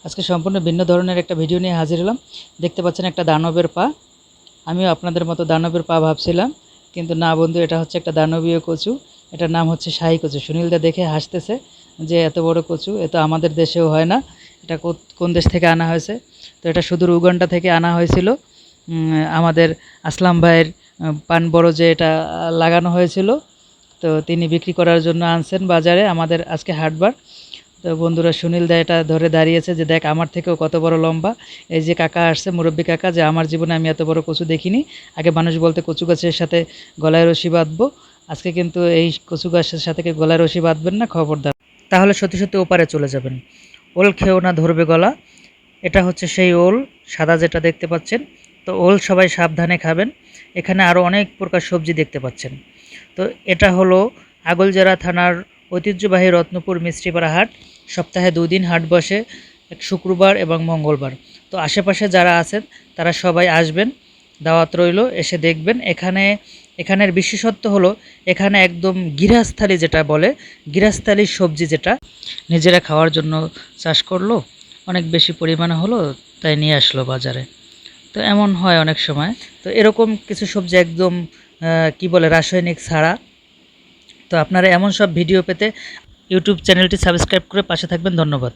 আজকে সম্পূর্ণ ভিন্ন ধরনের একটা ভিডিও নিয়ে হাজির হলাম। দেখতে পাচ্ছেন একটা দানবের পা। আমিও আপনাদের মতো দানবের পা ভাবছিলাম, কিন্তু না বন্ধু, এটা হচ্ছে একটা দানবীয় কচু। এটার নাম হচ্ছে শাহী কচু। সুনীলদা দেখে হাসতেছে যে এত বড় কচু এ তো আমাদের দেশেও হয় না। এটা কোন দেশ থেকে আনা হয়েছে? তো এটা সুদূর উগান্ডা থেকে আনা হয়েছিল। আমাদের আসলাম ভাইয়ের পান বড় যে এটা লাগানো হয়েছিল, তো তিনি বিক্রি করার জন্য আনছেন বাজারে আমাদের আজকে হাটবার। তো বন্ধুরা, সুনীল দা এটা ধরে দাঁড়িয়েছে যে দেখ আমার থেকেও কত বড় লম্বা। এই যে কাকা আসছে, মুরব্বী কাকা, যে আমার জীবনে আমি এত বড় কচু দেখিনি। আগে মানুষ বলতে কচু গাছের সাথে গলায় রশি বাঁধবো, আজকে কিন্তু এই কচু গাছের সাথে গলায় রশি বাঁধবেন না, খবরদার, তাহলে সত্যি সত্যি ওপারে চলে যাবেন। ওল খেও না, ধরবে গলা। এটা হচ্ছে সেই ওল, সাদা যেটা দেখতে পাচ্ছেন। তো ওল সবাই সাবধানে খাবেন। এখানে আরও অনেক প্রকার সবজি দেখতে পাচ্ছেন। তো এটা হলো আগলজেরা থানার ঐতিহ্যবাহী রত্নপুর মিষ্টিপাড়া হাট। সপ্তাহে 2 দিন হাট বসে, এক শুক্রবার এবং মঙ্গলবার। তো আশেপাশে যারা আছেন তারা সবাই আসবেন, দাওয়াত রইল, এসে দেখবেন। এখানের বিশেষত্ব হলো এখানে একদম গৃহস্থালী, যেটা বলে গৃহস্থালীর সবজি, যেটা নিজেরা খাওয়ার জন্য চাষ করলো, অনেক বেশি পরিমাণে হলো, তাই নিয়ে আসলো বাজারে। তো এমন হয় অনেক সময়। তো এরকম কিছু সবজি একদম কি বলে রাসায়নিক ছাড়া। তো আপনারা এমন সব ভিডিও পেতে ইউটিউব চ্যানেলটি সাবস্ক্রাইব করে পাশে থাকবেন। ধন্যবাদ।